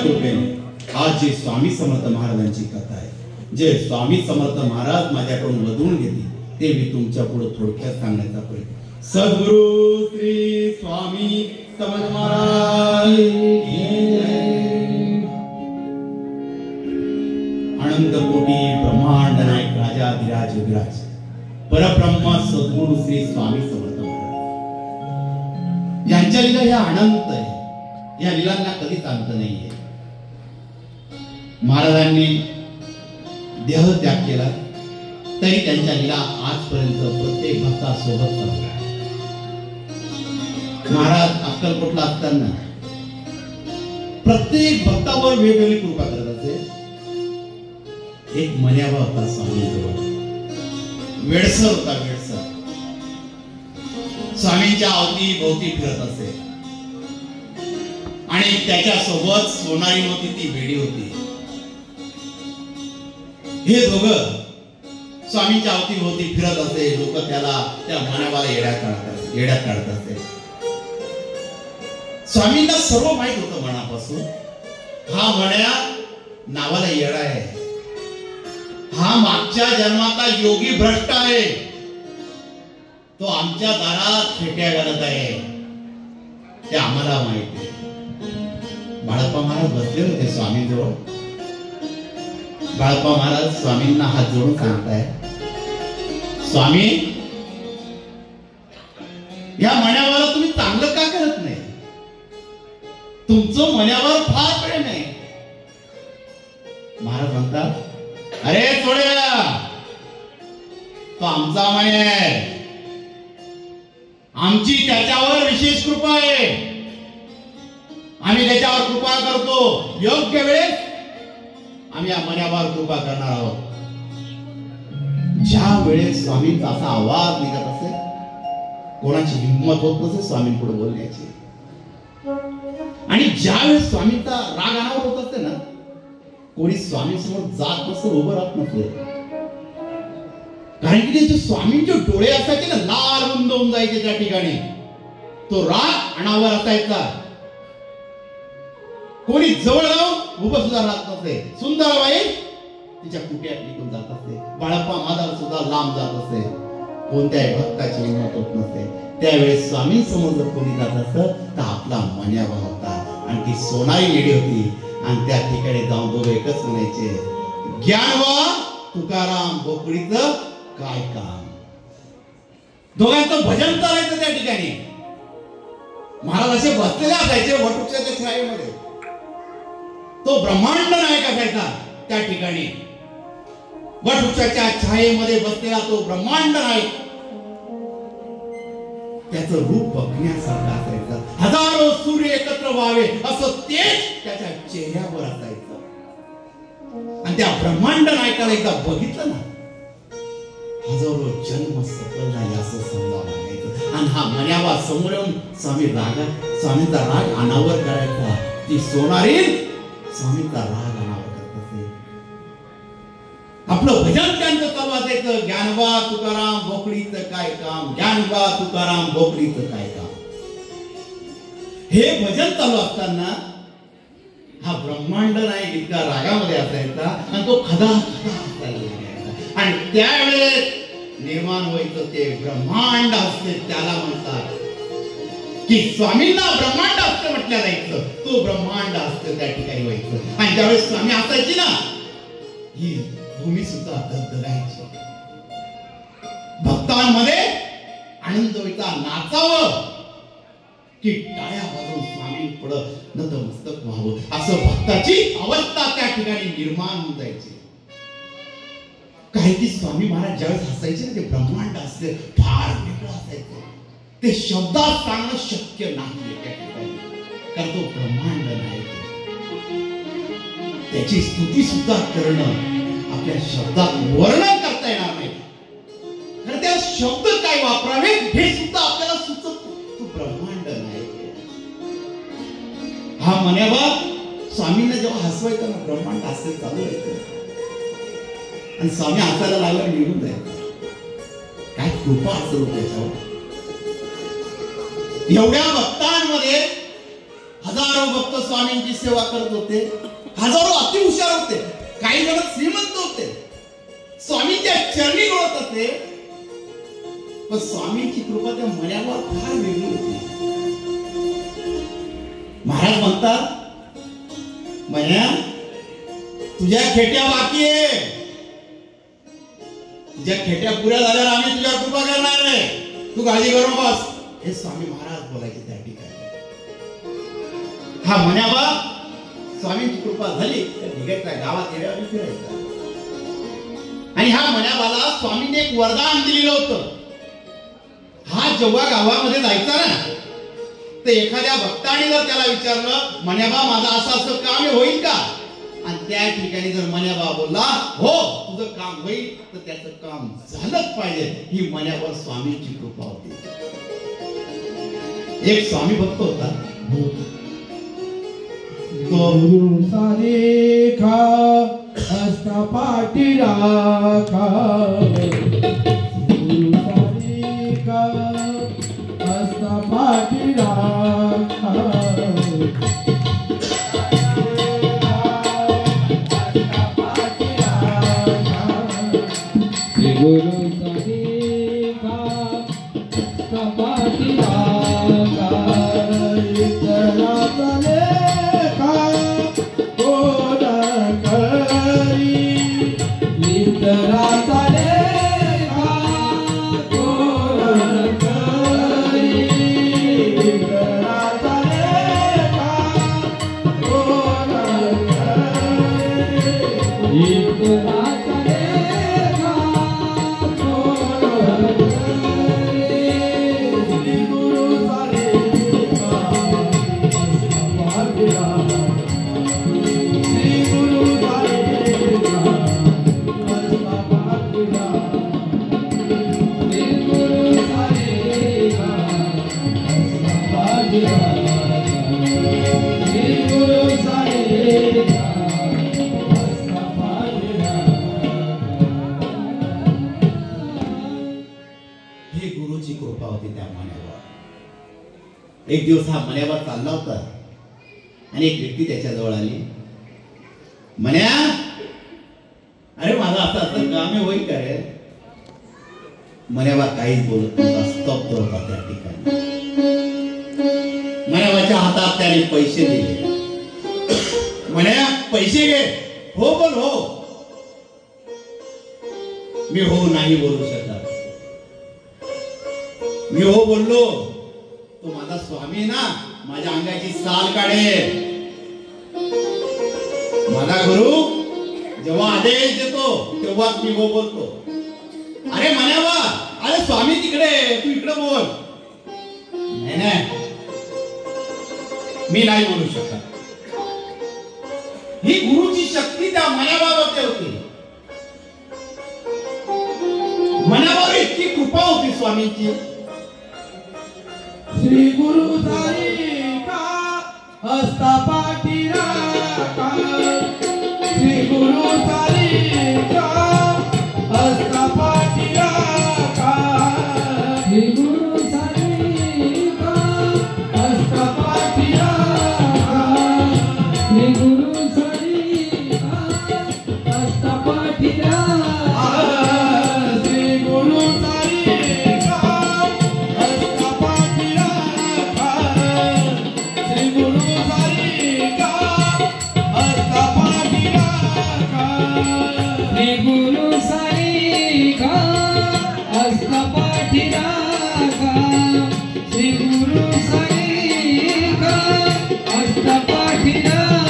कृपेने आज जे स्वामी समर्थ महाराजांची कथा आहे, जे स्वामी समर्थ महाराज माझ्याकडून वधून घेतली ते मी तुमच्या पुढे थोडक्यात सांगण्याचा प्रयत्न. सद्गुरु श्री स्वामी समर्थ महाराज अनंत कोटी ब्रह्मांड नायक राजाधिराज विराज परब्रह्म सद्गुरु श्री स्वामी समर्थ महाराज यांच्या लीला ह्या अनंत आहे. या लीलांना कधीच अंत नाहीये. महाराजांनी देह त्याग केला तरी त्यांच्या लीला आजपर्यंत प्रत्येक भक्तासोबत चालल्या. महाराज अक्कलकोटला असताना प्रत्येक भक्तावर वेगवेगळी कृपा करत असे. एक मन्यावा होता स्वामींजवळ, वेडसर होता. वेडसर स्वामींच्या अवती भोवती फिरत असे आणि त्याच्या सोबत सोनारी होती, ती वेडी होती. हे दोघं स्वामींच्या अवती भोवती फिरत असे. लोक त्याला त्या मन्यावाला येड्यात काढत असे. स्वामींना सर्व माहित होतं मनापासून, हा मण्या नावाला येडा आहे, हा मागच्या जन्माचा योगी भ्रष्ट आहे, तो आमच्या दारात फेट्या घालत आहे, ते आम्हाला माहिती आहे. बाळप्पा महाराज बसले होते स्वामींजवळ. बाळप्पा महाराज स्वामींना हात जोडून सांगताय, स्वामी या मण्यावर तुम्ही चांगलं का करत नाही? तुमचं मण्यावर फार प्रेम आहे. महाराज म्हणतात, अरे थोड्या तो आमचा मण्या आहे, आमची त्याच्यावर विशेष कृपा आहे, आम्ही त्याच्यावर कृपा करतो. योग्य वेळेस आम्ही या मण्यावर कृपा करणार आहोत. ज्या वेळेस स्वामींचा असा आवाज निघत असे, कोणाची हिंमत होत नसे स्वामींपुढे बोलण्याची. आणि ज्यावेळेस स्वामींचा राग अनावर होत असते ना, कोणी स्वामी समोर जात नसतं, उभं राहत नसते. कारण की त्याचे स्वामींचे डोळे असायचे ना, लाल रुंद होऊन जायचे त्या ठिकाणी. तो राग अनावर असायचा. कोणी जवळ जाऊन उभं सुद्धा राहत नसते. सुंदरबाई तिच्या कुट्यात निघून जात असते. बाळप्पा माधव सुद्धा लांब जात असते. कोणत्याही भक्ताची हिंमत होत नसते. त्यावेळेस स्वामी समोर जर कोणी जात असत तर आपला मन्यावा होता आणि ती सोनारी लेडी होती. आणि त्या ठिकाणी जाऊन दोघं एकच म्हणायचे, ज्ञानवा तुकाराम बोकडीचं काय काम. दोघांचं भजन चालायचं त्या ठिकाणी. महाराज असे बसलेले असायचे वटवृक्षाच्या छायेमध्ये. तो ब्रह्मांड नायक असायचा त्या ठिकाणी. वटवृक्षाच्या छायेमध्ये बसलेला तो ब्रह्मांड नायक, त्याचं रूप बघण्यासारखं असायचं. हजारो सूर्य एकत्र व्हावे असं तेज त्याच्या चेहऱ्यावर असायचं. आणि त्या ब्रह्मांड नायकाला एकदा बघितलं ना, हजारो जन्म सफल झाले असं समजावं लागायचं. आणि हा मन्यावा समोर येऊन स्वामींचा राग अनावर करायचा. ती सोनारी स्वामींचा राग अनावर करत असे. आपलं भजन त्यांचं चालू असायचं, ज्ञानवा तुकाराम बोकडीचं काय काम, ज्ञानवा तुकाराम बोकडीचं काय काम. हे भजन चालू असताना हा ब्रह्मांड नायक इतका रागामध्ये असायचा आणि तो खदा हसायला लागायचा. आणि त्यावेळेस निर्माण व्हायचं ते ब्रह्मांड असते. त्याला म्हणतात की स्वामींना ब्रह्मांड असते म्हटलं जायचं. तो ब्रह्मांड असते त्या ठिकाणी व्हायचं. आणि त्यावेळेस स्वामी असायची ना, ही भूमी सुद्धा धगधगायची. भक्तांमध्ये आनंद व्हायचा, नाचावं की टाळ्या वाजवून स्वामी पुढं नतमस्तक व्हावं असं भक्ताची अवस्था त्या ठिकाणी निर्माण होऊन जायची. काही की स्वामी महाराज ज्यावेळेस हसायचे ना, ते ब्रह्मांड असते फार वेगळं असायचं. ते शब्दात सांगणं शक्य नाही त्या ठिकाणी, कारण तो ब्रह्मांड नाही. त्याची स्तुती सुद्धा करणं आपल्या शब्दात वर्णन करता येणार नाही. कारण त्या शब्द काय वापरावे हे सुद्धा आपल्याला सुचत. तो ब्रह्मांड नाही. हा मन्यावा स्वामींना जेव्हा हसवायचा ना, ब्रह्मांड हास्य चालू व्हायचं आणि स्वामी हसायला लागल्यावर निघून जायचं. काय कृपा असेल त्याच्यावर. एवढ्या भक्तांमध्ये हजारो भक्त स्वामींची सेवा करत होते, हजारो अति हुशार होते, काही जण श्रीमंत होते, स्वामींच्या चरणी लोळत होते, पण स्वामींची कृपा त्या मण्यावर फार वेगळी होती. महाराज म्हणतात, मण्या तुझ्या खेट्या बाकी आहे, तुझ्या खेट्या पुऱ्या झाल्यावर आम्ही तुझ्या कृपा करणार आहे, तू काळजी करू नकोस, हे स्वामी महाराज बोलायचे त्या ठिकाणी. हा मण्याबा स्वामींची कृपा झाली तर निघायचा गावात येण्यावर फिरायचा. आणि हा मण्याबाला स्वामींनी एक वरदान दिलेलं होतं. हा जेव्हा गावामध्ये जायचा ना तर एखाद्या भक्ताने जर त्याला विचारलं, मण्याबा माझं असं असं काम होईल का, आणि त्या ठिकाणी जर मण्याबा बोलला हो तुझं काम होईल, तर त्याचं काम झालंच पाहिजे. ही मण्यावर स्वामींची कृपा होती. एक स्वामी भक्त होता, गुरु सारे खा हस्ता पाठी राखा, गुरु सारे खा हस्ता पाठी राखा, गुरु सारे खा हस्ता पाठी राखा, एक दिवस हा मण्यावर चालला होता आणि एक व्यक्ती त्याच्या जवळ आली. मण्या, अरे माझा असं असं काम आहे, होईल का रे? मण्यावर काहीच बोलत नव्हता, स्तब्ध होता त्या ठिकाणी. मण्याच्या हातात त्याने पैसे दिले. मण्या पैसे घे, हो बोल हो. मी हो नाही बोलू शकत. मी हो बोललो तो माझा स्वामी ना माझ्या अंगाची साल काढेल. माझा गुरु जेव्हा आदेश देतो तेव्हाच मी हो बोलतो. अरे मण्याबा, अरे स्वामी तिकडे, तू इकडे बोल. नाही नाही, मी नाही बोलू शकत. ही गुरुची शक्ती त्या मण्याबाबत होती. मण्यावर इतकी कृपा होती स्वामींची. श्री गुरु साई का हस्ता पाठी राखा, श्री गुरु साई का हस्ता पाठी राखा, श्री गुरु साई का हस्ता पाठी राखा, श्री गुरु साई का हस्ता पाठी राखा, श्री गुरु साई का हस्ता पाठी राखा, श्री गुरु साई का हस्ता पाठी राखा, श्री गुरु साई का हस्ता पाठी राखा, श्री गुरु साई का हस्ता पाठी राखा.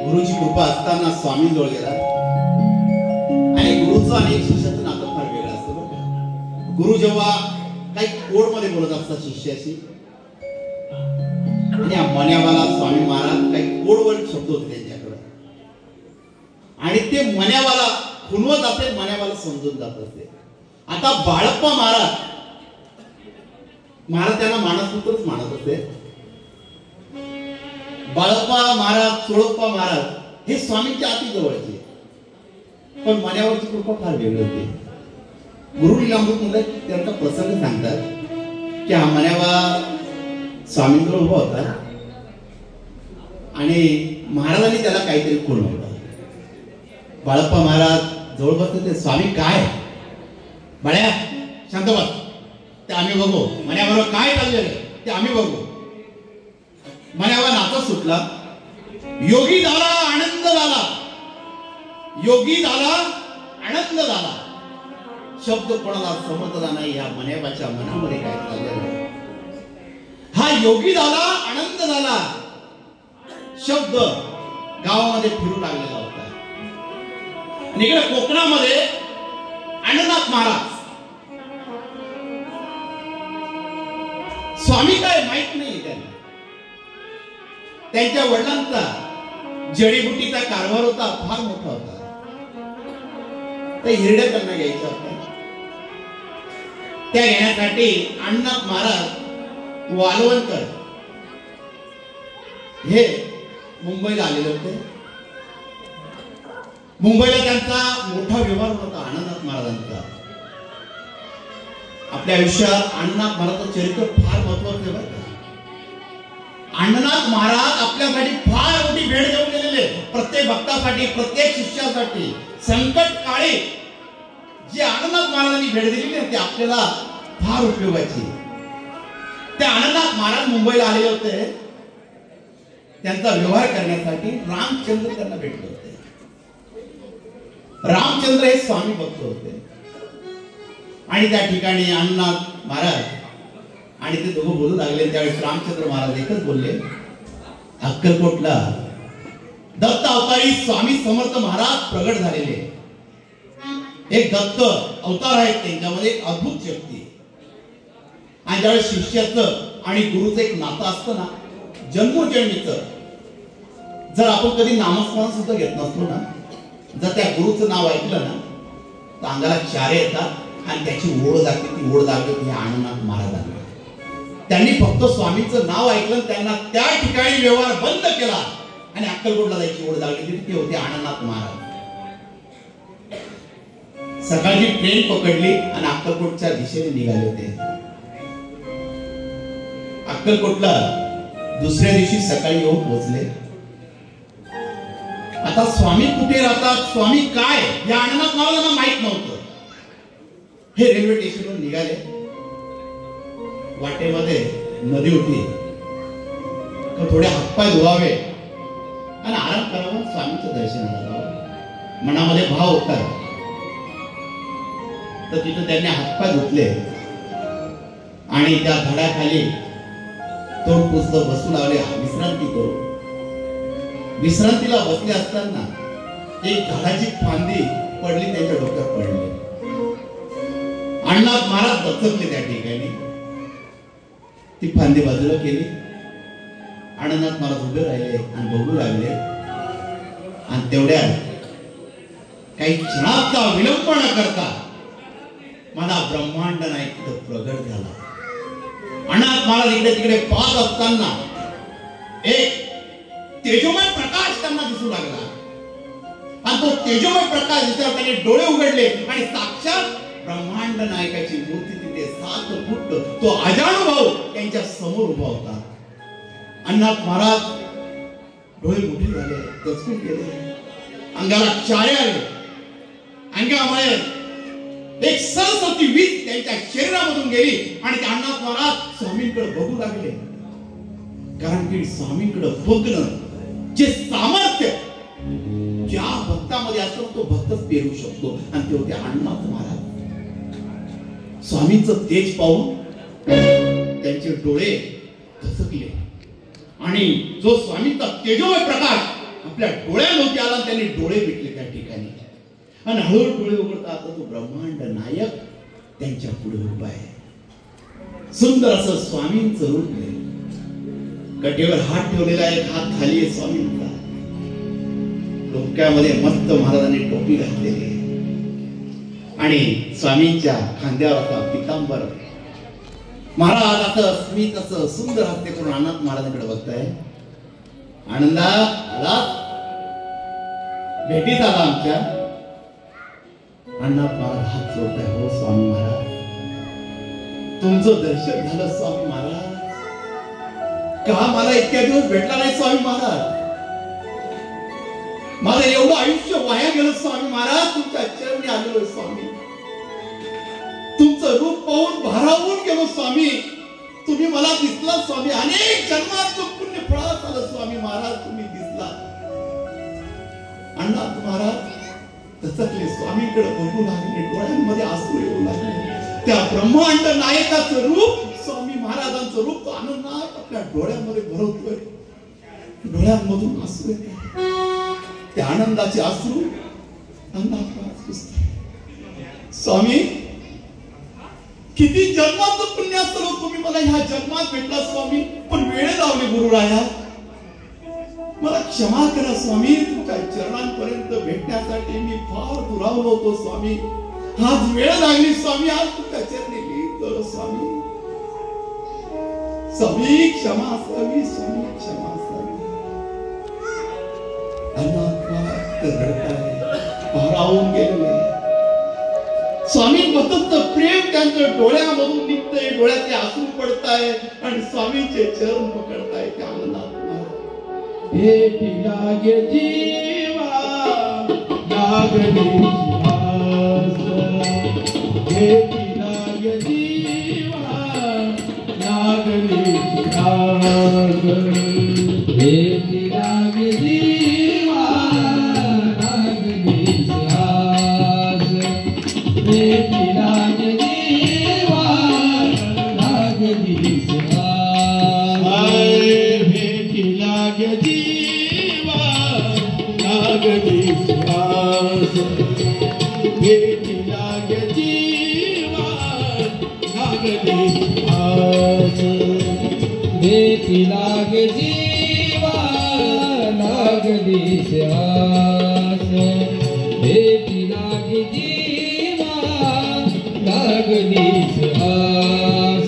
गुरुची कृपा असताना स्वामी जवळ गेला आणि गुरुचं आणि शिष्याचं नातं फार वेगळं असतं बरं. गुरु जेव्हा काही कोड मध्ये बोलत असतात शिष्याशी. आणि या मन्यावाला स्वामी महाराज काही कोडवड शब्द होते त्यांच्याकडे, आणि ते मन्यावाला खुणवत असेल, मन्यावाला समजून जात असेल. आता बाळप्पा महाराज त्यांना मानसपुत्रच मानत असे. बाळप्पा महाराज, चोळप्पा महाराज हे स्वामींच्या अति जवळचे, पण मन्यावरची कृपा फार वेगळी होती. गुरु लीलामृत मध्ये त्यांचा प्रसंग सांगतात की हा मन्यावा स्वामींजवळ उभा होता आणि महाराजांनी त्याला काहीतरी खुणवलं. बाळप्पा महाराज जवळ बसले, ते स्वामी काय बाळ्या शांत बस, ते आम्ही बघू. मन्याबरोबर काय चाललेलं ते आम्ही बघू. मन्यावा नाचत सुटला. योगी झाला, आनंद झाला, योगी झाला, आनंद झाला. शब्द कोणाला समजला नाही या मन्यावाच्या मनामध्ये काय चाललेलं आहे. हा योगी झाला, आनंद झाला शब्द गावामध्ये फिरू लागलेला होता. आणि इकडे कोकणामध्ये अण्णानाथ महाराज, स्वामी काय माहित नाही त्यांना. त्यांच्या वडिलांचा जडीबुटीचा कारभार होता, फार मोठा होता. त्या हिरड्या त्यांना घ्यायच्या होत्या. त्या घेण्यासाठी अण्णानाथ महाराज वालवणकर हे मुंबईला आलेले होते. मुंबईला त्यांचा मोठा व्यवहार होता अण्णानाथ महाराजांचा. आपल्या आयुष्यात अण्णानाथ महाराजांचं चरित्र फार महत्त्वाचं आहे. अण्णानाथ महाराज आपल्यासाठी फार मोठी भेट घेऊन गेलेले. प्रत्येक भक्तासाठी, प्रत्येक शिष्यासाठी संकट काळी जी अण्णानाथ महाराजांनी भेट दिली ती आपल्याला फार उपयोगाची. ते अण्णानाथ महाराज मुंबईला आलेले होते. त्यांचा व्यवहार करण्यासाठी रामचंद्र त्यांना भेटले होते. रामचंद्र हे स्वामी भक्त होते. आणि त्या ठिकाणी अण्णानाथ महाराज आणि ते दोघं बोलू लागले. त्यावेळेस रामचंद्र महाराज एकच बोलले, अक्कलकोटला दत्त अवतारी स्वामी समर्थ महाराज प्रगट झालेले. एक दत्त अवतार आहेत, त्यांच्यामध्ये एक अद्भुत शक्ती. आणि ज्यावेळेस शिष्याचं आणि गुरुचं एक नातं असतं ना, जन्मोजन्मीचं, जर आपण कधी नामस्मरण सुद्धा घेत नसतो ना, जर त्या गुरुचं नाव ऐकलं ना तर अंगाला चारे येतात आणि त्याची ओढ लागते. ती ओढ लागते ती अण्णानाथ महाराजांना. त्यांनी फक्त स्वामींचं नाव ऐकलं, त्यांना त्या ठिकाणी व्यवहार बंद केला आणि अक्कलकोटला जायची ओढ लागली. ते होते अण्णानाथ महाराज. सकाळची ट्रेन पकडली आणि अक्कलकोटच्या दिशेने निघाले होते. अक्कलकोटला दुसऱ्या दिवशी सकाळी येऊन पोहोचले. आता स्वामी कुठे राहतात, स्वामी काय, हे अण्णानाथ महाराजांना माहित नव्हतं. हे रेल्वे स्टेशनवर निघाले. वाटेमध्ये नदी होती, थोडे हातपाय धुवावे आणि आराम करावा, स्वामींचं दर्शनाला जावं मनामध्ये भाव होता. तर तिथं त्यांनी हातपाय धुतले आणि त्या झाडाखाली तोंड पुसत बसू लागले विश्रांती करू. विश्रांतीला बसले असताना एक झाडाची फांदी पडली, त्यांच्या डोक्यात पडली. अण्णानाथ महाराज दचकले त्या ठिकाणी. ती फांदी बाजूला केली. अण्णानाथ महाराज उभे राहिले आणि बघू लागले. आणि तेवढ्यात काही क्षणाचा विलंब न करता माझा ब्रह्मांड नायक तिथं प्रगट झाला. अण्णानाथ महाराज इकडे तिकडे पाहत असताना एक तेजोमय प्रकाश त्यांना दिसू लागला. आणि तो तेजोमय प्रकाश दिसल्यावर त्यांनी डोळे उघडले आणि साक्षात ब्रह्मांड नायकाची मूर्ती तिथे 7 फूट तो अजानुभव त्यांच्या समोर उभा होता. अण्णानाथ महाराज डोळे मोठे झाले, दचकून गेले, अंगाला चारे आले. अंगामुळे एक सरस्वती वीज त्यांच्या शरीरामधून गेली आणि ते अण्णानाथ महाराज स्वामींकडे बघू लागले. कारण की स्वामींकडे बघणं जे सामर्थ्य ज्या भक्तामध्ये असतो तो भक्तच पेरू शकतो. आणि ते होते अण्णानाथ महाराज. स्वामींचं तेज पाहून त्यांचे डोळे धसकले आणि जो स्वामींचा तेजोमय प्रकाश आपल्या डोळ्यामध्ये आला, त्यांनी डोळे मिटले त्या ठिकाणी. आणि हळूहळू डोळे उघडता आता तो ब्रह्मांड नायक त्यांच्या पुढे उभा आहे. सुंदर असं स्वामींचं रूप आहे. कटेवर हात ठेवलेला, एक हात खाली आहे स्वामींचा. डोक्यामध्ये मस्त महाराजांनी टोपी घातलेली आहे आणि स्वामींच्या खांद्यावर असा पितांबर. महाराज असं स्मित असं सुंदर हास्य करून आनंद महाराजांकडे बघताय. आनंदा आला, भेटीत आला आमच्या. अण्णा महाराज हात जोडताय. हो स्वामी महाराज, तुमचं दर्शन झालं स्वामी महाराज. का मला इतक्या दिवस भेटला नाही स्वामी महाराज? माझं एवढं आयुष्य वाया गेलं स्वामी महाराज. तुमच्या चरणी आलेलो स्वामी. तुमचं रूप पाहून भारावून गेलो स्वामी. तुम्ही मला दिसला स्वामी. अनेक जन्मात पुण्य फळात आलं स्वामी महाराज. तुम्ही दिसला अण्णा महाराज. तसले स्वामींकडे बघू लागले, डोळ्यांमध्ये आसू येऊ लागले. त्या ब्रह्मांड नायकाचं रूप, स्वामी महाराजांचं रूप तो आनंदात आपल्या डोळ्यामध्ये भरवतोय. डोळ्यांमधून आसू येतात. त्या आनंदाचे अश्रू अंगात स्वामी. किती जन्माचं पुण्य असतं तुम्ही मला ह्या जन्मात भेटला स्वामी. पण वेळ लावली गुरुराया. मला क्षमा करा स्वामी. तुमच्या चरणांपर्यंत भेटण्यासाठी मी फार दुरावलो होतो स्वामी. आज वेळ लागली स्वामी. आज तुमच्या चरणी लिहितो स्वामी. स्वामी क्षमा असावी. स्वामी क्षमा असावी. भारावून गेले स्वामी. मतच प्रेम त्यांच्या डोळ्यामधून निघतंय. डोळ्याचे आसू पडताय आणि स्वामींचे चरण पकडताय. त्या आनंदात भेटी लागे जीवा लागली श्वास. भेटी लागे जीवा लागली श्वास. भेटी लागे जीवा लागली श्वास. भेटी लागे जीवा लागली श्वास. भेटी लागे जीवा लागली श्वास. भेटी लागे जीवा लागली श्वास. भेटी लागे जीवा लागली श्वास. भेटी लागे जीवा लागली श्वास.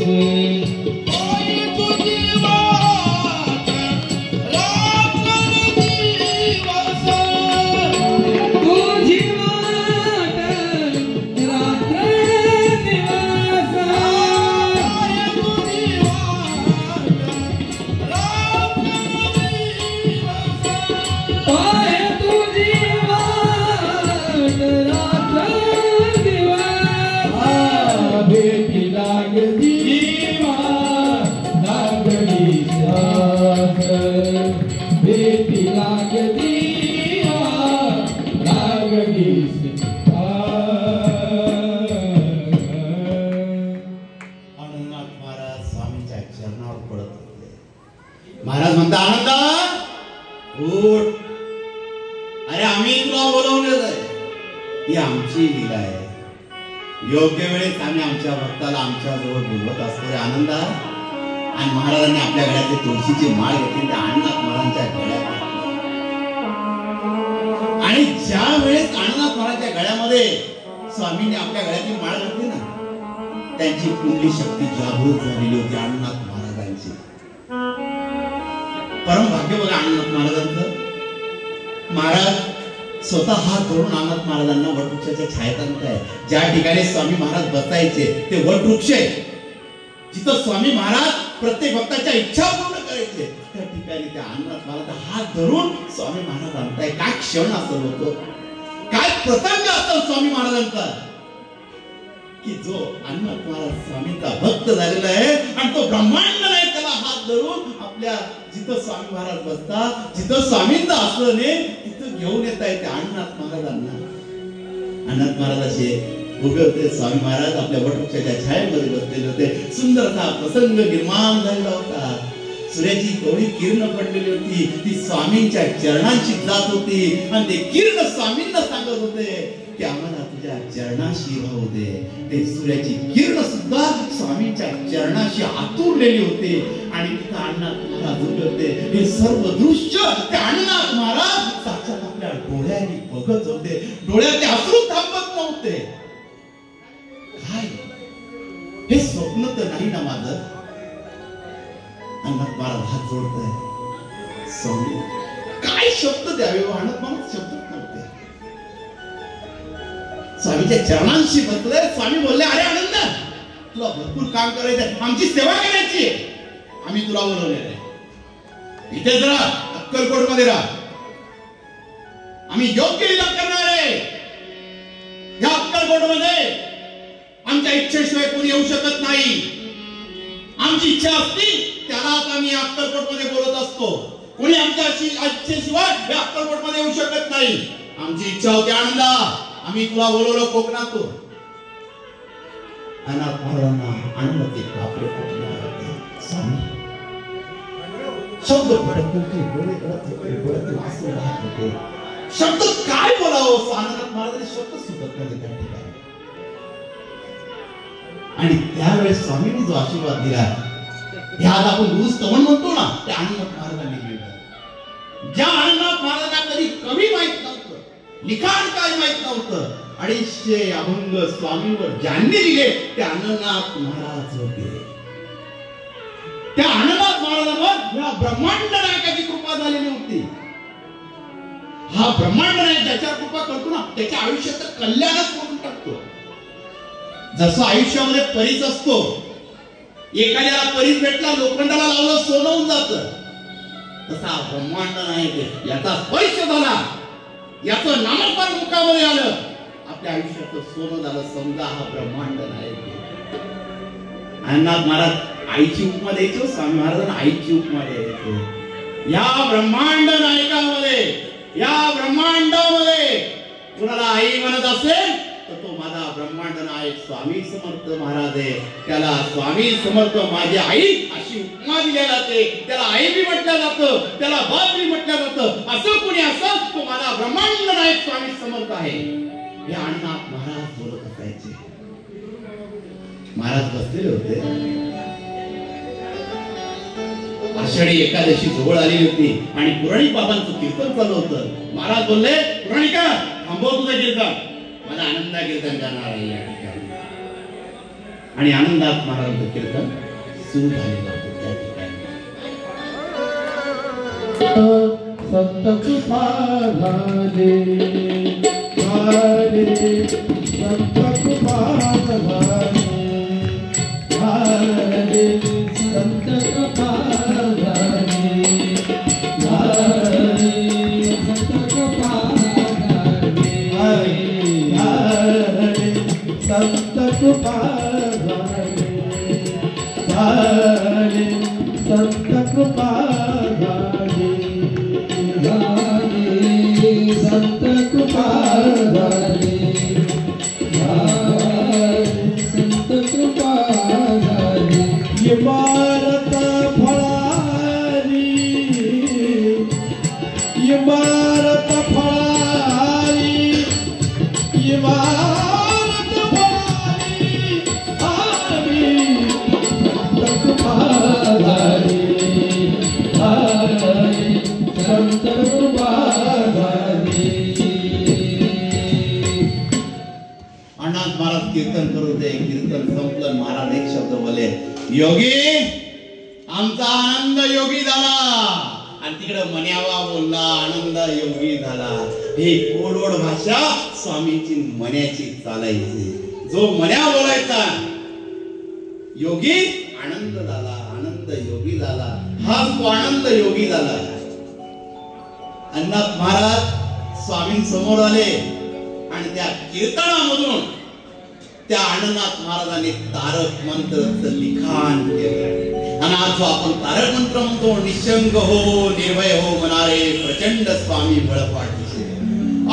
महाराज म्हणता आनंदा उठ. अरे आम्ही तुला बोलवलेलं आहे. ही आमची लीला आहे. योग्य वेळेत आम्ही आमच्या भक्ताला आमच्या जवळ बोलवत असतो रे आनंदा. आणि महाराजांनी आपल्या गळ्यातली तुळशीची माळ घेतली त्या अण्णाथ महाराजांच्या गळ्यात. आणि ज्या वेळेस अण्णाथ महाराजांच्या गळ्यामध्ये स्वामींनी आपल्या गळ्यातली माळ घातली ना, त्यांची कुंडली शक्ती जागृत झालेली होती अण्णाथ महाराजांची. परम भाग्य बघा अण्णाथ महाराजांचं. महाराज स्वतः हात धरून अण्णाथ महाराजांना वटवृक्षाच्या छायेत आणताय. ज्या ठिकाणी स्वामी महाराज बसायचे ते वटवृक्ष आहे. जिथं स्वामी महाराज प्रत्येक भक्ताच्या इच्छा पूर्ण करायचे त्या ठिकाणी त्या अण्णाथ महाराज हात धरून स्वामी महाराज आणताय. काय क्षण असेल होतो, काय प्रसंग असेल स्वामी महाराजांचा, की जो अण्णाथ महाराज स्वामींचा भक्त झालेला आहे आणि तो ब्रह्मांड नाही त्याला हात धरून आपल्या जिथं स्वामी महाराज बसतात, जिथं स्वामींचं आसन आहे तिथं घेऊन येत आहे त्या अण्णाथ महाराजांना. अण्णाथ महाराजाचे उभे होते. स्वामी महाराज आपल्या वटवृक्षाच्या छायेमध्ये बसलेले होते. सुंदर असा प्रसंग निर्माण झालेला होता. सूर्याची कोवळी किरण पडलेली होती. ती स्वामींच्या चरणांशी जात होती आणि ते किरण स्वामींना सांगत होते ते आम्हाला तुझ्या चरणाशी राहू दे. ते सूर्याची किरण सुद्धा स्वामींच्या चरणाशी आतुरलेली होते आणि तिथं अण्णाथ महाराज उभे होते. हे सर्व दृश्य ते अण्णाथ महाराज साक्षात आपल्या डोळ्यांनी बघत होते. डोळ्यातले अश्रू थांबत नव्हते. काय हे स्वप्न तर नाही ना माझं? अण्णाथ महाराज हात जोडताय. स्वामी काय शब्द द्यावे? अण्णाथ महाराज शब्दच नव्हते. स्वामीच्या चरणांशी बसले. स्वामी बोलले, अरे आनंद, तुला भरपूर काम करायचं, आमची सेवा करायची, आम्ही तुला बोलवलेलं आहे. इथे जरा अक्कलकोट मध्ये राहा. आम्ही योग्य लीला करणार आहे. या अक्कलकोट मध्ये आमच्या इच्छेशिवाय कोणी येऊ शकत नाही. आमची इच्छा असती त्यालाच आम्ही अक्कलकोट मध्ये बोलत असतो. कोणी आमच्या इच्छेशिवाय या अक्कलकोट मध्ये येऊ शकत नाही. आमची इच्छा होती आनंदा, आम्ही तुला बोलवलं कोकणातून. अनाथ महाराजांना आनंदाचे कापडे फुटले होते. स्वामी शब्द फटत होते, डोळे गळत होते, डोळ्यातून आसू वाहत होते. शब्द काय बोलावं? अनाथ महाराजांनी शब्द सुचत नव्हते त्या ठिकाणी. आणि त्यावेळेस स्वामींनी जो आशीर्वाद दिला, ह्या आज आपण गुरु स्तवन म्हणतो ना, त्या अनाथ महाराजांनी दिला. ज्या अनाथ महाराजांना कधी कमी माहित नव्हतं, लिखाण काय माहित नव्हतं, 250 अभंग स्वामींवर ज्यांनी दिले ते अनंतनाथ महाराज होते. त्या अनंतनाथ महाराजांवर या ब्रह्मांड नायकाची कृपा झालेली होती. हा ब्रह्मांड नायक ज्याच्या कृपा करतो ना, त्याच्या आयुष्याचं कल्याणच करून टाकतो. जसं आयुष्यामध्ये परीच असतो, एखाद्याला परीच भेटला, लोखंडाला लावलं सोनं होऊन जातं, तसा ब्रह्मांड नायक याचा स्पर्श झाला, याचं नामस्मरण मुखामध्ये आलं, आपल्या आयुष्याचं सोनं झालं. समजा हा ब्रह्मांड नायक. अनंतनाथ महाराज आईची उपमा द्यायचो, स्वामी महाराजांना आईची उपमा द्यायचो. या ब्रह्मांड नायकामध्ये, या ब्रह्मांडामध्ये कुणाला आई म्हणत असेल तर तो माझा ब्रह्मांड नायक स्वामी समर्थ महाराज आहे. त्याला स्वामी समर्थ माझी आई अशी उपमा दिली जाते. त्याला आई बी म्हटलं जातं, त्याला बाप बी म्हटलं जातं. असं कोणी असं तो माझा ब्रह्मांड नायक स्वामी समर्थ आहे. हे अण्णाथ महाराज बोलत असायचे. महाराज बसलेले होते. आषाढी एकादशी जवळ आली होती आणि पुराणिक बाबांचं कीर्तन चालू होतं. महाराज बोलले, पुराणिका थांबव तुझं कीर्तन, मला आनंदा कीर्तन करणार आहे या ठिकाणी. आणि आनंदात महाराजांचं कीर्तन सुरू झालेलं होतं त्या ठिकाणी. संत कृपा झाले, झाले संत कृपा झाले, झाले संत कृपा झाले, झाले संत कृपा झाले, संत कृपा झाले, झाले संत कृपा झाले, झाले संत कृपा झाले, झाले संत कृपा झाले. इमारत फळारी, इमारत फळारी, इमारत फळारी, आली संत कृपा झाली, आली संत कृपा झाली. अण्णाथ महाराज कीर्तन करू दे. कीर्तन संपलं. महाराज एक शब्द बोले, योगी आमचा आनंद योगी झाला. आणि तिकडे मन्यावा बोलला, आनंद योगी झाला. ही कोडवड भाषा स्वामीची मन्याची चालायची. जो मन्या बोलायचा, योगी आनंद झाला, आनंद योगी झाला, हा तो आनंद योगी झाला. अण्णाथ महाराज स्वामी समोर आले आणि त्या कीर्तनामधून त्या अण्णाथ महाराजांनी तारक मंत्राचं लिखाण केलं. आणि आज जो आपण तारक मंत्र म्हणतो, निशंक हो निर्भय हो मनारे प्रचंड स्वामी बळपाठीसे,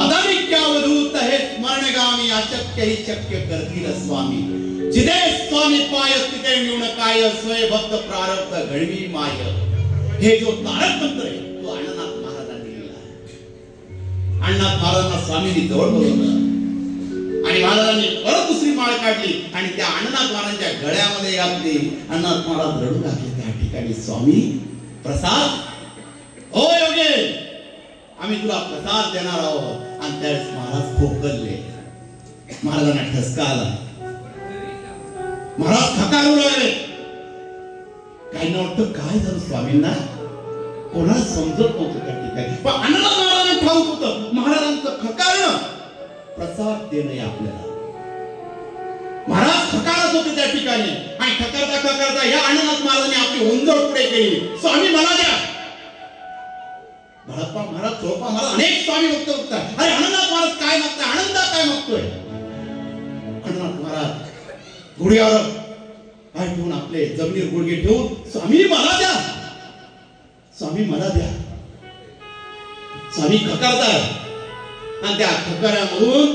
अदमिक्यावधूत हे स्मरणगामी अशक्य ही शक्य करतील स्वामी. जिथे स्वामी पाय तिथे न्यून काय, स्वय भक्त प्रारब्ध घडवी माय. हे जो तारक मंत्र आहे तो अण्णाथ महाराजांनी लिहिला आहे. अण्णाथ महाराजांना स्वामींनी जवळ बोलवलं. आणि महाराजांनी परत दुसरी माळ काढली आणि त्या अण्णानाथ महाराजांच्या गळ्यामध्ये घातली. अण्णानाथ महाराज रडू लागले. त्या ठिकाणी स्वामी प्रसाद, ओ योगेश, आम्ही तुला प्रसाद देणार आहोत. आणि त्यावेळेस महाराज खोकलले. महाराजांना ठसका आला. महाराज थकारू लागले. काही नव्हतं काय झालं स्वामींना, कोणाला समजत नव्हतं त्या ठिकाणी. पण अण्णानाथ महाराजांना ठाऊक होतं महाराजांचं खकारणं प्रसाद देणं आपल्याला. महाराज खकारत होते त्या ठिकाणी. आणि खकारता या अण्णानाथ महाराजांनी आपली ओंजळ पुढे केली. स्वामी मला द्या. भरप्पा महाराज, चोळप्पा महाराज, अनेक स्वामी भक्त बघतात. अरे अण्णानाथ महाराज काय मागताय, आनंद काय मागतोय. अण्णानाथ महाराज घोड्यावर पाय ठेवून आपले जमिनीवर गुडघे ठेवून, स्वामी मला द्या, स्वामी मला द्या. स्वामी खकारतात. आणि त्या खकाऱ्यामधून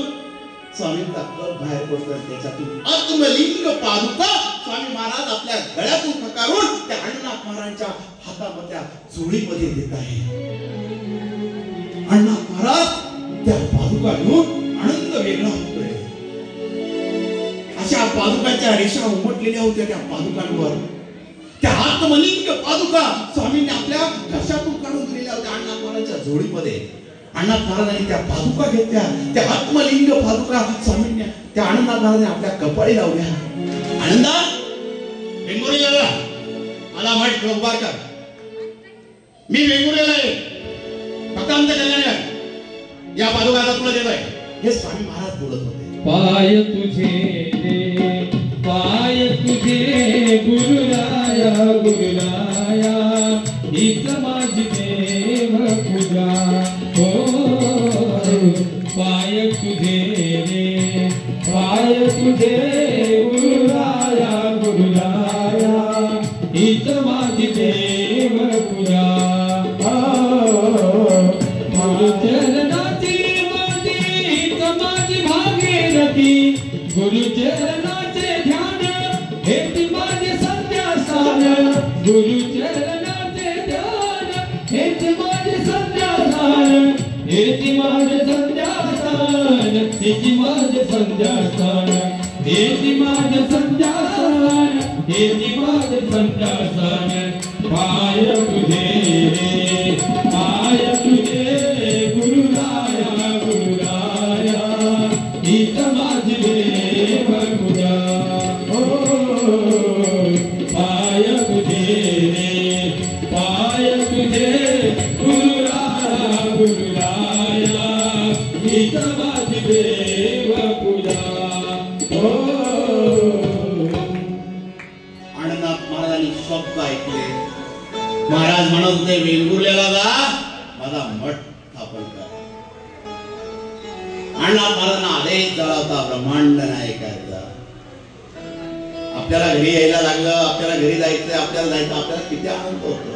स्वामींचा कप बाहेर पडतो. त्याच्यातून आत्मलिंग पादुका स्वामी महाराज आपल्या गळ्यातून खकारून त्या अण्णानाथ महाराजांच्या हातामध्ये जोडीमध्ये देत आहे. अण्णानाथ महाराज त्या पादुका घेऊन आनंद वेगळा होतोय. अशा पादुकांच्या रेषा उमटलेल्या होत्या त्या पादुकांवर. त्या आत्मलिंग पादुका स्वामींनी आपल्या घशातून काढून दिलेल्या होत्या अण्णानाथ महाराजांच्या जोडीमध्ये. अण्णानाथ महाराजांनी त्या पादुका घेतल्या. त्या आत्मलिंग पादुका स्वामींनी त्या अण्णानाथ महाराजांनी आपल्या कपाळी लावल्या. आनंदा वेंगुर्ल्याला मला मठ उभार कर. मी वेंगुर्ल्याला आहे, फक्त आमच्या कल्याण या पादुका आता तुला देतोय. हे स्वामी महाराज बोलत होते. पाय तुझे रे, पाय तुझे गुरुराया, गुरुराया हीच माझी देव पूजा. पाय तुझे रे, पाय तुझे गुरुराया, गुरुराया हीच माझी देव पूजा. गुरुचरणाची माझी हीच माझी भागीरथी. गुरुचरणाचे ध्यान हेच माझे संध्यास्थान. गुरुचरणाचे ध्यान हेच माझे संध्यास्थान. हेच माझे संध्यास्थान, हेच माझे संध्यास्थान, हेच माझे संध्यास्थान, हेच माझे संध्यास्थान. पाय तुझे रे, पाय तुझे गुरुराया, गुरुराया हीच माझी देव पूजा. पाय तुझे रे, पाय तुझे गुरुराया, गुरुराया हीच माझी देव पूजा. अण्णानाथ महाराजांनी शब्द ऐकले. महाराज म्हणत होते वेंगुर्ल्याला जा, माझा मठ स्थापन कर. अण्णानाथ महाराजांना आदेश झाला होता ब्रह्मांड नायकाचा. आपल्याला घरी यायला लागलं, आपल्याला घरी जायचं, आपल्याला जायचं, आपल्याला किती आनंद होतो.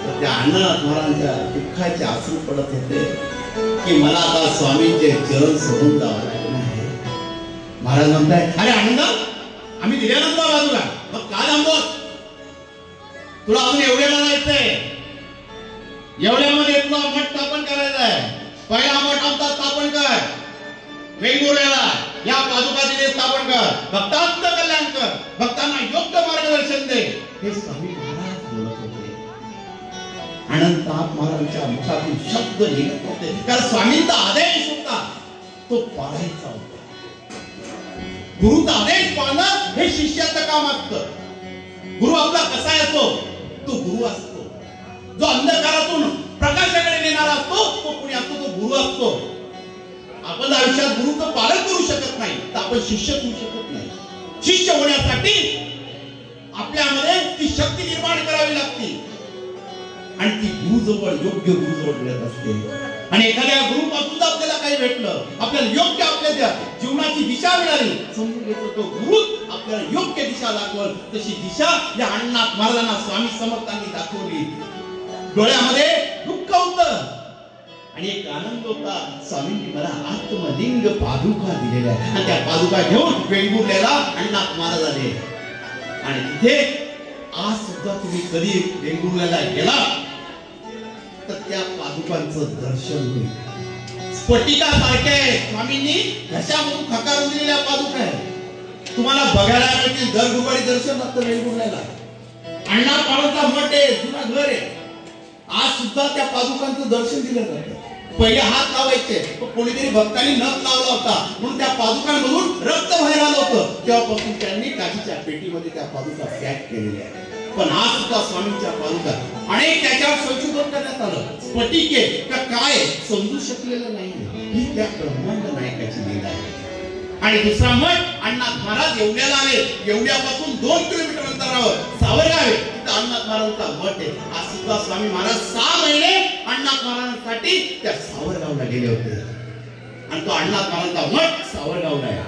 तर त्या अण्णानाथ महाराजांच्या दुःखाचे आसरू पडत होते की मला आता स्वामींचे चरण सोडून जावं लागलं आहे. महाराज म्हणताय, अरे आनंद, आम्ही दिल्यानंतर बाजूला मग का थांबवत, तुला अजून एवढ्याला जायचंय. एवढ्यामध्ये तुला मठ स्थापन करायचं आहे. पहिला मठ आमचा स्थापन कर वेंगुर्ल्याला. या पादुका तिथे स्थापन कर. भक्तांचं कल्याण कर. भक्तांना योग्य मार्गदर्शन दे. हे स्वामी महाराज बोलत होते. अनंतनाथ महाराजांच्या मुखातून शब्द निघत होते. कारण स्वामींचा आदेश होता तो पाळायचा होता. गुरुचा आदेश पाळणं हे शिष्याचं काम असतं. गुरु आपला कसा असतो, तो गुरु असतो. जो अंधकारातून प्रकाशाकडे नेणारा असतो तो कोणी असतो, तो गुरु असतो. आपण आयुष्यात गुरुचं पालन करू शकत नाही तर आपण शिष्य होऊ शकत नाही. शिष्य होण्यासाठी आपल्यामध्ये ती शक्ती निर्माण करावी लागते आणि ती गुरुजवळ, योग्य गुरुजवळ मिळत असते. आणि एखाद्या गुरुपासून आपल्याला काही भेटलं, आपल्याला योग्य आपल्या जीवनाची दिशा मिळाली, समजून घेतो तो गुरु आपल्याला योग्य दिशा दाखवल. तशी दिशा या अण्णानाथ महाराजांना स्वामी समर्थांनी दाखवली. डोळ्यामध्ये दुःख होतं आणि एक आनंद होता. स्वामींनी मला आत्मलिंग पादुका दिलेल्या आणि त्या पादुका घेऊन वेंगुर्ल्याला अण्णानाथ महाराज आले. आणि तिथे आज सुद्धा तुम्ही कधी वेंगुर्ल्याला गेला तर त्या पादुकांचं दर्शन होईल. स्फटिका सारख्या आहेत. स्वामींनी घशामधून खकारून दिलेल्या पादुका आहेत. तुम्हाला बघायला मिळतील दर गुरुवारी दर्शन लागतं वेळगुरल्याला. अण्णा पाळाचा मठ आहे, जुना घर आहे. आज सुद्धा त्या पादुकांचं दर्शन दिलं जातं. पहिले हात लावायचे, कोणीतरी भक्तांनी नख लावला होता म्हणून त्या पादुकांमधून रक्त बाहेर आलं होतं. तेव्हापासून त्यांनी काचीच्या पेटीमध्ये त्या पादुका पॅक केलेल्या आहेत. पण आज सुद्धा स्वामींच्या पादुका अनेक त्याच्यावर संशोधन करण्यात आलं. स्फटिके का काय समजू शकलेलं नाही. ही त्या ब्रह्मांड नायकाची लीला आहे. आणि दुसरा मठ अण्णाथ महाराज येवल्याला आले. येवल्यापासून 2 किलोमीटर अंतरावर सावरगाव आहे, तिथं अण्णाथ महाराजांचा मठ आहे. आज सुद्धा स्वामी महाराज 6 महिने अण्णाथ महाराजांसाठी त्या सावरगावला गेले होते. आणि तो अण्णाथ महाराजांचा मठ सावरगावला आहे.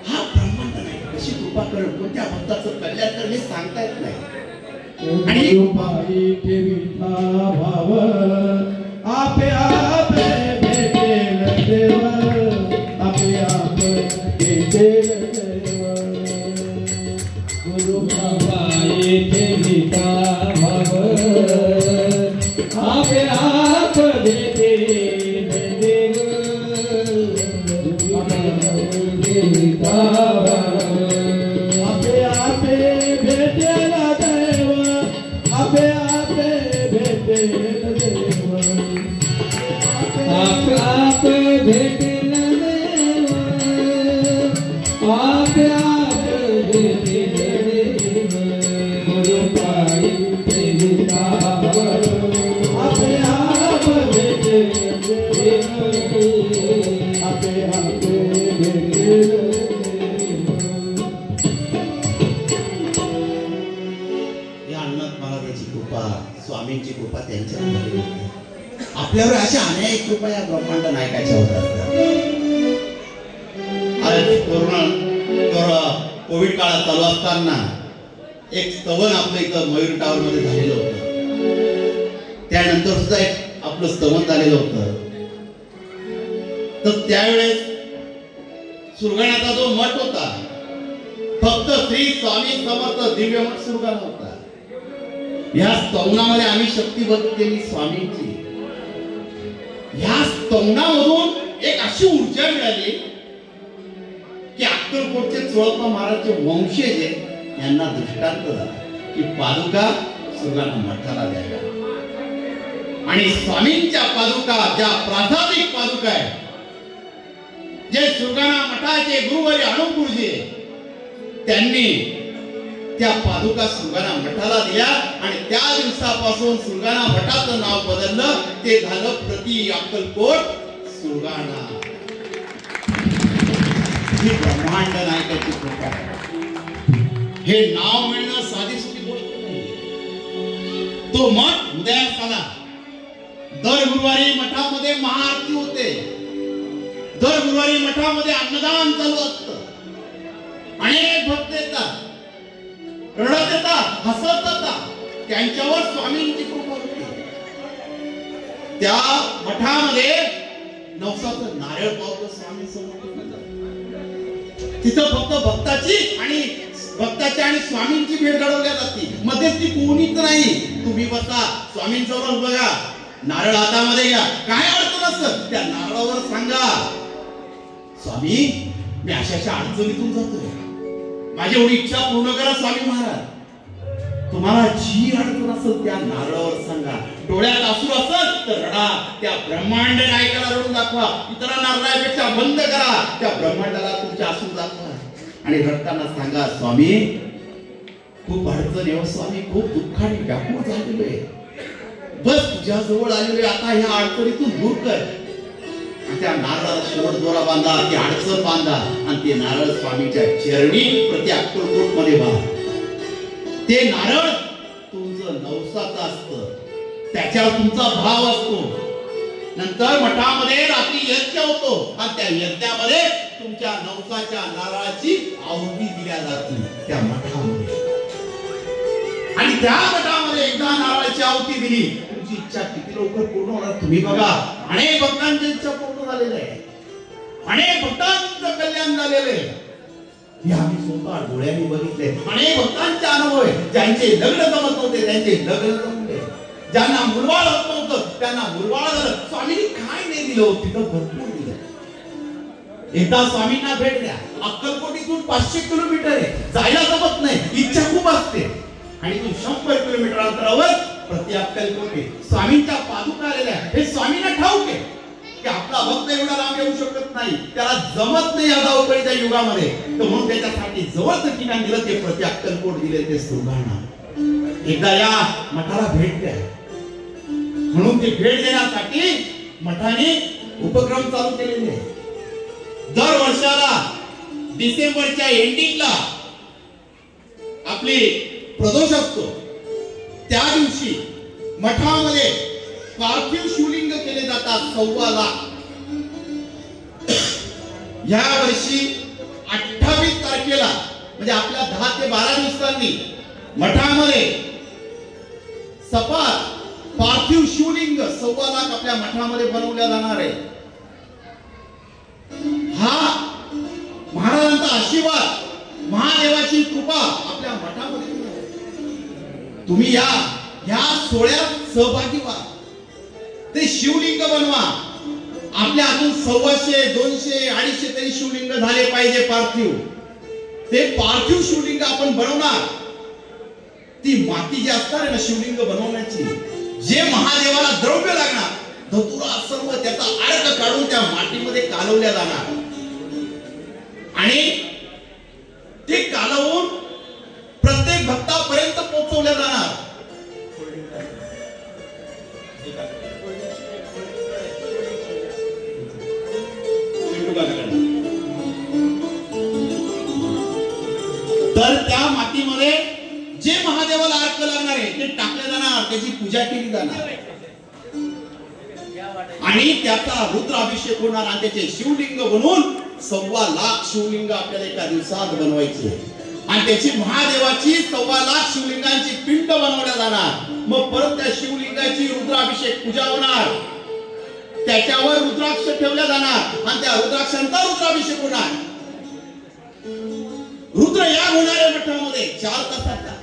हा ब्रह्मांड नाही कशी कृपा करेल, कोणत्या भक्ताचं कल्याण करेल हे सांगता येत नाही. आणि कृपाई ठेविता भाव आपे आपे भेटेल देव, आपे आपे भेटेल देव. गुरु कृपाई ठेविता भाव आपे आप भेटेल देव, ठेविता आपे आपे भेटेल देव, आपे आपे भेटेल देव, आपे आपे भेटेल देव, आपे आपे भेटेल देव. गुरु पाई ठेविता आपे आप भेटेल देव, आपे आपे भेटेल देव. स्वामींची कृपा त्यांच्यावर आपल्यावर अशा अनेक कृपा या ब्रह्मांड नायकाच्या होत असतात. आज कोविड काळात चालू असताना एक स्तवन आपलं इथं मयूर टावर मध्ये झालेलं होतं. त्यानंतर सुद्धा एक आपलं स्तवन झालेलं होतं. तर त्यावेळेस सुरगाण्याचा जो मठ होता फक्त श्री स्वामी समर्थ दिव्य मठ सुरगाणा होता. या स्तवनामध्ये आम्ही शक्ती बघितलेली स्वामींची. या स्तवनामधून एक अशी ऊर्जा मिळाली की अक्कलकोटचे चोळप्पा महाराजचे वंशज यांना दृष्टांत झाला की पादुका सुरगाणा मठाला द्यायला. आणि स्वामींच्या पादुका ज्या प्रासादिक पादुका आहेत, जे सुरगाणा मठाचे गुरुवारी अनुपूरजी त्यांनी त्या पादुका सुरगाणा मठाला दिल्या. आणि त्या दिवसापासून सुरगाणा मठाचं नाव बदललं, ते झालं प्रति अक्कलकोट सुरगाणा. ही ब्रह्मांड नायकाची कृपा आहे. हे नाव मिळणं साधी सुधी गोष्ट नाही. तो मठ उदयास आला. दर गुरुवारी मठामध्ये महाआरती होते. दर गुरुवारी मठामध्ये अन्नदान चालू असतं. अनेक भक्त येतात, रडत येतात, हसत येतात. त्यांच्यावर स्वामींची कृपा होती. त्या मठामध्ये नवसाचं नारळ पावतं स्वामी समोर. तिथं फक्त भक्ताची आणि स्वामींची भेट घडवल्या जाते. मध्येच ती कोणीच नाही. तुम्ही बसा, स्वामींसमोर बघा, नारळ हातामध्ये घ्या, काय अडचण असत त्या नारळावर सांगा, स्वामी मी अशा अडचणीतून जातोय, माझी एवढी इच्छा पूर्ण करा स्वामी महाराज. तुम्हाला जी अडचण असेल त्या नारळावर सांगा. डोळ्यात अश्रू असेल तर रडा. त्या ब्रह्मांड नायकाला रडून दाखवा. इतरांना रडायपेक्षा बंद करा. त्या ब्रह्मांडाला तुमचे अश्रू दाखवा आणि रडताना सांगा, स्वामी खूप अडचण आहे स्वामी, खूप दुःखाने व्याकुळ झालेलो आहे, बस तुझ्या जवळ आलेलो आहे, आता ह्या अडचणीतून दूर कर. त्या नारळाला शेवट दोरा बांधा, ती अडचण बांधा आणि ते नारळ स्वामीच्या चरणी प्रति अक्कलकोट मध्ये बांधा. ते नारळ तुमचं नवसाचं असतं, त्याच्यावर तुमचा भाव असतो. नंतर मठामध्ये रात्री यज्ञ होतो आणि त्या यज्ञामध्ये तुमच्या नवसाच्या नारळाची आहुती दिल्या जाते त्या मठामध्ये. आणि त्या मठामध्ये एकदा नारळाची आहुती दिली, तुमची इच्छा किती लवकर पूर्ण होणार तुम्ही बघा. अनेक भक्तांची इच्छा पूर्ण झालेली आहे, अनेक भक्तांचं कल्याण झालेलं आहे. हे आम्ही स्वतः डोळ्यांनी बघितले. अनेक भक्तांचे अनुभव आहे. ज्यांचे लग्न जमत नव्हते त्यांचे लग्न जमले, ज्यांना मुलबाळ होत नव्हतं त्यांना मुलबाळ झालं. स्वामींनी काय दिलं तिथं भरपूर दिलं. एकदा स्वामींना भेट द्या. अक्कलकोटीतून 500 किलोमीटर आहे, जायला जमत नाही, इच्छा खूप असते आणि तू 100 किलोमीटर अंतरावर प्रति अक्कलकोटी स्वामींच्या पादुका आलेल्या. हे स्वामींना ठाऊक आहे की आपला भक्त एवढा लांब येऊ शकत नाही, त्याला जमत नाही या धावपळीच्या युगामध्ये, तर म्हणून त्याच्यासाठी जवळचं ठिकाण दिलं, ते प्रति अक्कलकोट दिले, ते सुरगाणा. एकदा या मठाला भेट द्या. म्हणून ते भेट देण्यासाठी मठाने उपक्रम चालू केलेले. दर वर्षाला डिसेंबरच्या एंडिंगला आपली प्रदोष असतो, त्या दिवशी मठामध्ये पार्थिव शिवलिंग केले जातात 1.25 लाख. या वर्षी 28 तारखेला म्हणजे आपल्या 10 ते 12 दिवसांनी मठामध्ये सपाट पार्थिव शिवलिंग 1.25 लाख आपल्या मठामध्ये बनवल्या जाणार आहे. हा महाराजांचा आशीर्वाद, महादेवाची कृपा आपल्या मठामध्ये. तुम्ही या सोहळ्यात सहभागी व्हा, ते शिवलिंग बनवा. आपल्या अजून 125, 200, 250 तरी शिवलिंग झाले पाहिजे पार्थिव. ते पार्थिव शिवलिंग आपण बनवणार. ती माती जी असणार आहे ना शिवलिंग बनवण्याची, जे महादेवाला द्रव्य लागणार, धतुरा सर्व त्याचा अर्क काढून त्या मातीमध्ये कालवल्या जाणार आणि ते कालवून प्रत्येक भक्तापर्यंत पोहोचवल्या जाणार. तर त्या मातीमध्ये जे महादेवाला अर्क लागणार आहे ते टाकले जाणार, त्याची पूजा केली जाणार आणि त्याचा रुद्राभिषेक होणार आणि त्याचे शिवलिंग बनवून 1.25 लाख शिवलिंग आपल्याला एका दिवसात बनवायचे आणि त्याची महादेवाची 1.25 लाख शिवलिंगांची पिंड बनवल्या जाणार. मग परत त्या शिवलिंगाची रुद्राभिषेक पूजा होणार, त्याच्यावर रुद्राक्ष ठेवल्या जाणार आणि त्या रुद्राक्षांचा रुद्राभिषेक होणार. रुद्र याग होणार आहे मठामध्ये 4 तासाचा.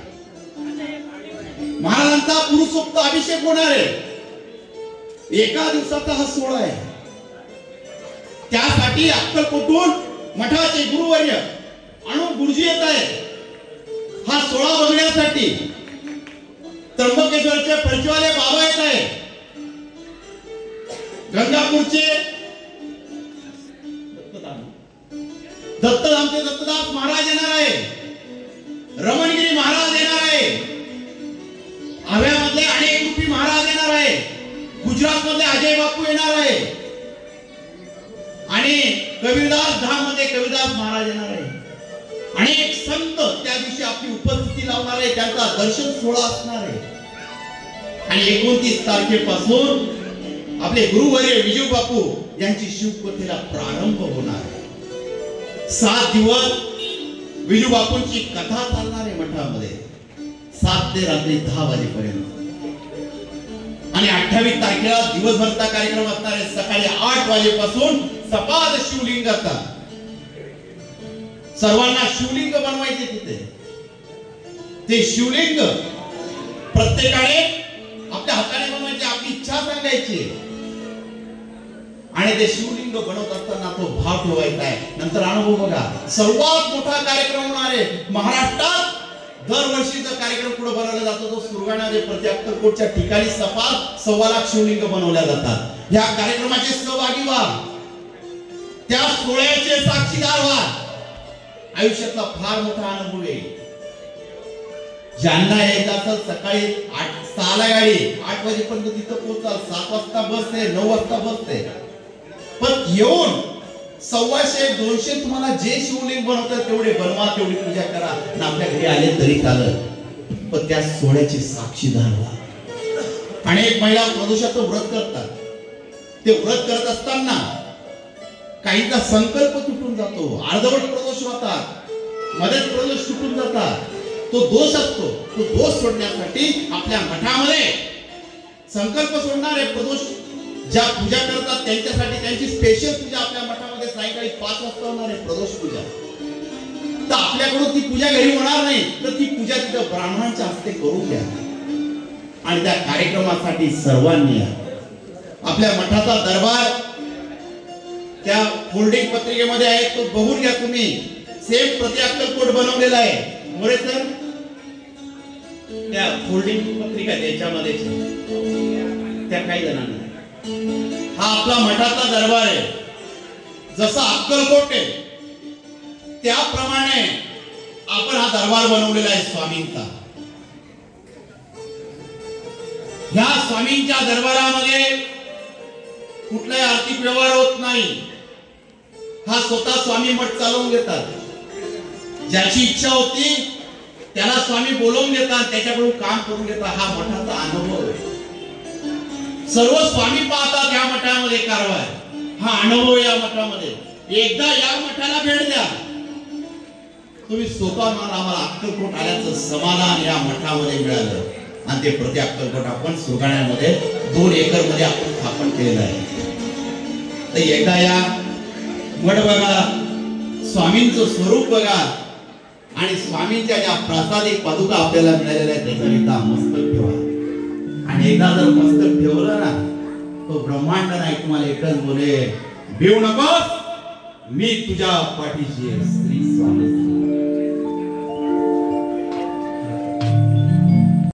महाराजांचा पुरुषोक्त अभिषेक होणार आहे. एका दिवसाचा हा सोहळा आहे. त्यासाठी अक्कलकोटून मठाचे गुरुवर्य अनु गुरुजी येत आहे हा सोहळा बघण्यासाठी. त्र्यंबकेश्वरचे परचवाले बाबा येत आहे, गंगापूरचे दत्तधामचे दत्तदास महाराज येणार आहे, रमणगिरी महाराज येणार आहे, आव्यामधले अनेक रूपी महाराज येणार आहे, गुजरात मधले अजय बापू येणार आहे आणि कबीरदास धाम मध्ये कबीरदास महाराज येणार आहे. अनेक संत त्या दिवशी आपली उपस्थिती लावणार आहे, त्यांचा दर्शन सोहळा असणार आहे. आणि 29 तारखेपासून आपले गुरुवर्य विजू बापू यांची शिवकथेला प्रारंभ होणार आहे. 7 दिवस विजू बापूंची कथा चालणार आहे मठामध्ये 7 ते रात्री 10 वाजेपर्यंत. आणि 28 तारखेला दिवसभरचा कार्यक्रम असणार आहे. सकाळी 8 वाजेपासून सपाद शिवलिंगाचा. सर्वांना शिवलिंग बनवायचे तिथे. ते शिवलिंग प्रत्येकाने आपल्या हाताने बनवायचे, आपली इच्छा सांगायची आणि ते शिवलिंग बनवत असताना तो भाव ठेवायचा आहे. नंतर अनुभव बघा, सर्वात मोठा कार्यक्रम होणार आहे महाराष्ट्रात. दरवर्षीचा कार्यक्रम पुढे बनवला जातो तो सुरगाणामध्ये प्रति अक्कलकोटच्या ठिकाणी सपाद 1.25 लाख शिवलिंग बनवल्या जातात. या कार्यक्रमाचे सहभागी व्हा, त्या सोहळ्याचे साक्षीदार व्हा. आयुष्यातला फार मोठा अनुभव आहे. ज्यांना यायचं असेल सकाळी 6 ला गाडी, 8 वाजेपर्यंत तिथं पोहोचाल. 7 वाजता बस आहे, 9 वाजता बस आहे. पण येऊन 125-200 तुम्हाला जे शिवलिंग बनवतात तेवढे बनवा, तेवढी पूजा करा. आपल्या घरी आले तरी चालत, पण त्या सोहळ्याचे साक्षीदार व्हा. अनेक महिला प्रदोषाचं व्रत करतात. ते व्रत करत असताना काहींचा संकल्प तुटून जातो, अर्धवट प्रदोष होतात, मध्येच प्रदोष सुटून जातात. तो दोष असतो. तो दोष सोडण्यासाठी आपल्या मठामध्ये संकल्प सोडणारे प्रदोष ज्या पूजा करतात त्यांच्यासाठी त्यांची स्पेशल पूजा आपल्या मठामध्ये सायंकाळी 5 वाजता होणार आहे प्रदोष पूजा. तर आपल्याकडून ती पूजा घरी होणार नाही, तर ती पूजा तिथं ब्राह्मणांच्या हस्ते करून घ्या आणि त्या कार्यक्रमासाठी सर्वांनी या. आपल्या मठाचा दरबार त्या फोल्डिंग पत्रिकेमध्ये आहे, तो बघून घ्या तुम्ही. सेम प्रति अक्कलकोट बनवलेला आहे. मोरे सर त्या फोल्डिंग पत्रिका त्याच्यामध्ये त्या काही जणांना हा आपला मठाचा दरबार आहे. जसा अक्कलकोट आहे त्याप्रमाणे आपण हा दरबार बनवलेला आहे स्वामींचा. ह्या स्वामींच्या दरबारामध्ये कुठलाही आर्थिक व्यवहार होत नाही. हा स्वतः स्वामी मठ चालवून घेतात. ज्याची इच्छा होती त्याला स्वामी बोलवून घेतात, त्याच्याकडून काम करून घेतात. हा मठाचा अनुभव आहे. सर्व स्वामी पाहतात या मठामध्ये कारभार. हा अनुभव या मठामध्ये. एकदा या मठाला भेट द्या, तुम्ही स्वतः आम्हाला अक्कलकोट आल्याचं समाधान या मठामध्ये मिळालं. आणि ते प्रति अक्कलकोट आपण सुरगाण्यामध्ये 2 एकर मध्ये आपण स्थापन केलेलं आहे. तर एकदा या मठ बघा, स्वामींचं स्वरूप बघा आणि स्वामींच्या ज्या प्रासादिक पादुका आपल्याला मिळालेल्या आहेत त्याच्यावर एकदा मस्तक ठेवा. आणि एकदा जर मस्तक ठेवलं ना, तो ब्रह्मांड नाही तुम्हाला एकच बोले, भिवू नकोस, मी तुझ्या पाठीशी आहे. श्री स्वामी.